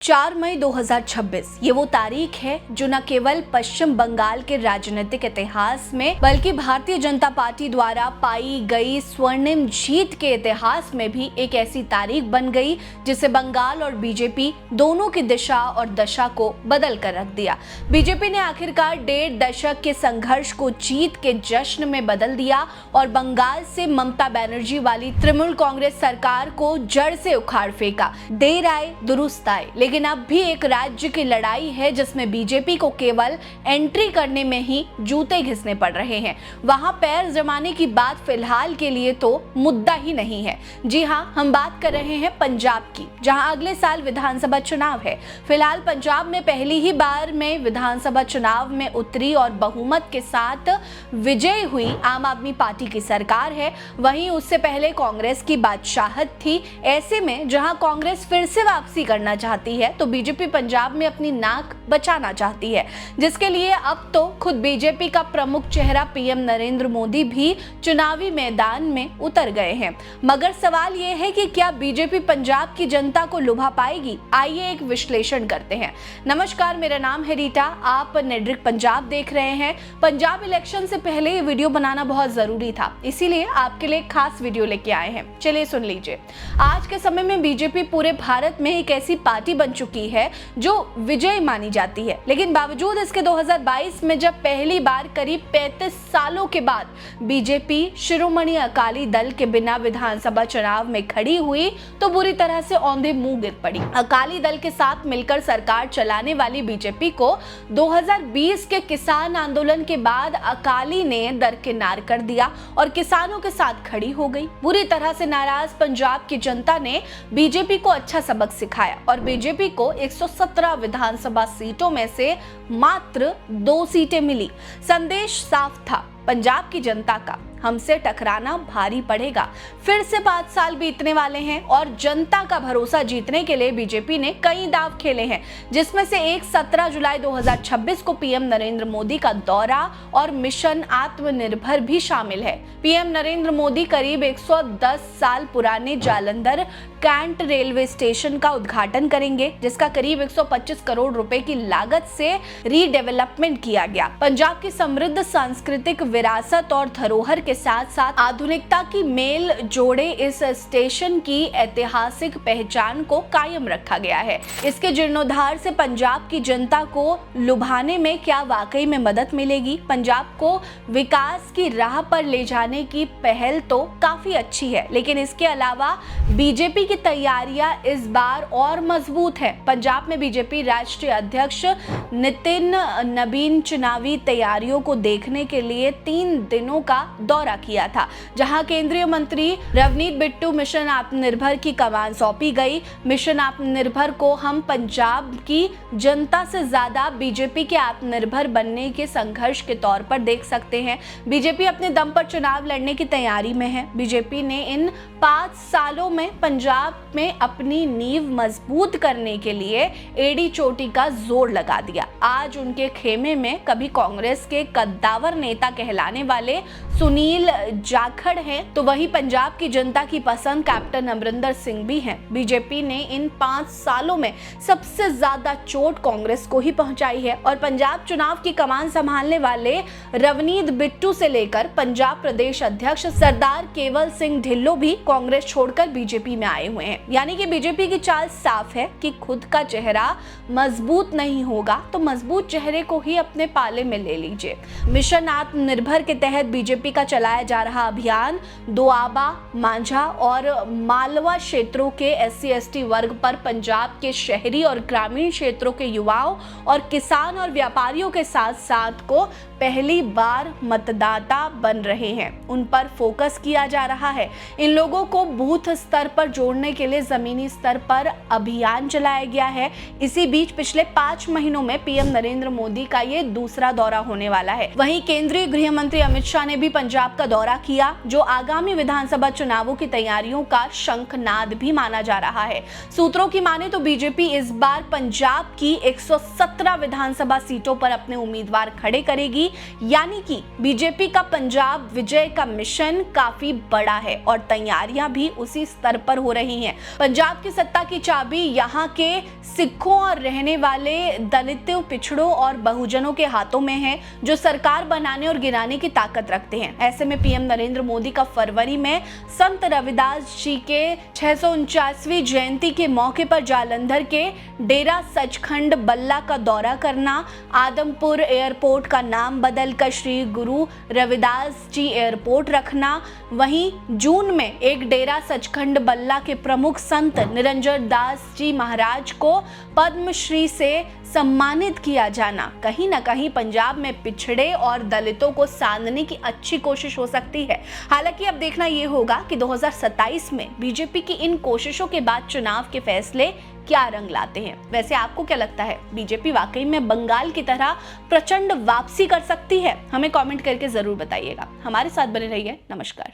4 मई 2026 ये वो तारीख है जो न केवल पश्चिम बंगाल के राजनीतिक इतिहास में बल्कि भारतीय जनता पार्टी द्वारा पाई गई स्वर्णिम जीत के इतिहास में भी एक ऐसी तारीख बन गई जिसे बंगाल और बीजेपी दोनों की दिशा और दशा को बदल कर रख दिया। बीजेपी ने आखिरकार 1.5 दशक के संघर्ष को जीत के जश्न में बदल दिया और बंगाल से ममता बनर्जी वाली तृणमूल कांग्रेस सरकार को जड़ से उखाड़ फेंका। देर आए दुरुस्त आए, लेकिन अब भी एक राज्य की लड़ाई है जिसमें बीजेपी को केवल एंट्री करने में ही जूते घिसने पड़ रहे हैं। वहां पैर जमाने की बात फिलहाल के लिए तो मुद्दा ही नहीं है। जी हां, हम बात कर रहे हैं पंजाब की, जहां अगले साल विधानसभा चुनाव है। फिलहाल पंजाब में पहली ही बार में विधानसभा चुनाव में उतरी और बहुमत के साथ विजयी हुई आम आदमी पार्टी की सरकार है। वहीं उससे पहले कांग्रेस की बादशाहत थी। ऐसे में जहां कांग्रेस फिर से वापसी करना चाहती है तो बीजेपी पंजाब में अपनी नाक बचाना चाहती है, जिसके लिए अब तो खुद बीजेपी का प्रमुख चेहरा पीएम नरेंद्र मोदी भी चुनावी मैदान में उतर गए हैं। मगर सवाल यह है कि क्या बीजेपी पंजाब की जनता को लुभा पाएगी? आइए एक विश्लेषण करते हैं। नमस्कार, मेरा नाम है रीटा, आप नेडरिक पंजाब देख रहे हैं। पंजाब इलेक्शन से पहले ये वीडियो बनाना बहुत जरूरी था, इसीलिए आपके लिए खास वीडियो लेके आए हैं। चलिए सुन लीजिए। आज के समय में बीजेपी पूरे भारत में एक ऐसी पार्टी बन चुकी है जो विजयी मानी जाती है, लेकिन बावजूद इसके 2022 में जब पहली बार करीब 35 सालों के बाद बीजेपी शिरोमणि अकाली दल के बिना विधानसभा चुनाव में खड़ी हुई तो बुरी तरह से औंधे मुंह गिर पड़ी। अकाली दल के साथ मिलकर सरकार चलाने वाली बीजेपी को 2020 के किसान आंदोलन के बाद अकाली ने दरकिनार कर दिया और किसानों के साथ खड़ी हो गई। बुरी तरह से नाराज पंजाब की जनता ने बीजेपी को अच्छा सबक सिखाया और बीजेपी को 117 विधानसभा सीटों में से मात्र 2 सीटें मिली। संदेश साफ था पंजाब की जनता का, हमसे टकराना भारी पड़ेगा। फिर से 5 साल बीतने वाले हैं और जनता का भरोसा जीतने के लिए बीजेपी ने कई दांव खेले हैं, जिसमें से एक 17 जुलाई 2026 को पीएम नरेंद्र मोदी का दौरा और मिशन आत्मनिर्भर भी शामिल है। पीएम नरेंद्र मोदी करीब 110 साल पुराने जालंधर कैंट रेलवे स्टेशन का उद्घाटन करेंगे, जिसका करीब 125 करोड़ रुपए की लागत से रीडेवलपमेंट किया गया। पंजाब की समृद्ध सांस्कृतिक विरासत और धरोहर के साथ साथ आधुनिकता की मेल जोड़े इस स्टेशन की ऐतिहासिक पहचान को कायम रखा गया है। इसके जीर्णोद्धार से पंजाब की जनता को लुभाने में क्या वाकई में मदद मिलेगी? पंजाब को विकास की राह पर ले जाने की पहल तो काफी अच्छी है, लेकिन इसके अलावा बीजेपी की तैयारियां इस बार और मजबूत है। पंजाब में बीजेपी राष्ट्रीय अध्यक्ष नितिन नबीन चुनावी तैयारियों को देखने के लिए 3 दिनों का दौरा किया था, जहां केंद्रीय मंत्री रवनीत बिट्टू मिशन आत्मनिर्भर की कमान सौंपी गई। मिशन आत्मनिर्भर को हम पंजाब की जनता से ज्यादा बीजेपी के आत्मनिर्भर बनने के संघर्ष के तौर पर देख सकते हैं। बीजेपी अपने दम पर चुनाव लड़ने की तैयारी में है। बीजेपी ने इन 5 सालों में पंजाब में अपनी नींव मजबूत करने के लिए एड़ी चोटी का जोर लगा दिया। आज उनके खेमे में कभी कांग्रेस के कद्दावर नेता कहलाने वाले सुनील जाखड़ हैं, तो वही पंजाब की जनता की पसंद कैप्टन अमरिंदर सिंह भी हैं। बीजेपी ने इन 5 सालों में सबसे ज्यादा चोट कांग्रेस को ही पहुंचाई है और पंजाब चुनाव की कमान संभालने वाले रवनीत बिट्टू से लेकर पंजाब प्रदेश अध्यक्ष सरदार केवल सिंह ढिल्लों भी कांग्रेस छोड़कर बीजेपी में आए हुए हैं। यानी कि बीजेपी की चाल साफ है कि खुद का चेहरा मजबूत नहीं होगा तो मजबूत चेहरे को ही अपने पाले में ले लीजिए। मिशन आत्मनिर्भर के तहत बीजेपी का चलाया जा रहा अभियान दोआबा, मांझा और मालवा क्षेत्रों के SC/ST वर्ग पर पंजाब के शहरी और ग्रामीण क्षेत्रों के युवाओं और किसान और व्यापारियों के साथ साथ को पहली बार मतदाता बन रहे हैं, उन पर फोकस किया जा रहा है। इन लोगों को बूथ स्तर पर जोड़ने के लिए जमीनी स्तर पर अभियान चलाया गया है। इसी बीच पिछले 5 महीनों में पीएम नरेंद्र मोदी का ये दूसरा दौरा होने वाला है। वहीं केंद्रीय गृह मंत्री अमित शाह ने भी पंजाब का दौरा किया, जो आगामी विधानसभा चुनावों की तैयारियों का शंखनाद भी माना जा रहा है। सूत्रों की माने तो बीजेपी इस बार पंजाब की 117 विधानसभा सीटों पर अपने उम्मीदवार खड़े करेगी, यानी कि बीजेपी का पंजाब विजय का मिशन काफी बड़ा है और तैयारियां भी उसी स्तर पर हो रही हैं। पंजाब की सत्ता की चाबी यहां के सिखों और रहने वाले दलितों, पिछड़ों और बहुजनों के हाथों में है, जो सरकार बनाने और गिराने की ताकत रखते हैं। ऐसे में पीएम नरेंद्र मोदी का फरवरी में संत रविदास जी के 649वीं जयंती के मौके पर जालंधर के डेरा सचखंड बल्ला का दौरा करना, आदमपुर एयरपोर्ट का नाम बदलकर श्री गुरु रविदास जी एयरपोर्ट रखना, वहीं जून में एक डेरा सचखंड बल्ला के प्रमुख संत निरंजन दास जी महाराज को पद्मश्री से सम्मानित किया जाना कहीं ना कहीं पंजाब में पिछड़े और दलितों को साधने की अच्छी कोशिश हो सकती है। हालांकि अब देखना यह होगा कि 2027 में बीजेपी की इन कोशिशों के बाद चुनाव के फैसले क्या रंग लाते हैं। वैसे आपको क्या लगता है, बीजेपी वाकई में बंगाल की तरह प्रचंड वापसी कर सकती है? हमें कमेंट करके जरूर बताइएगा। हमारे साथ बने रहिए। नमस्कार।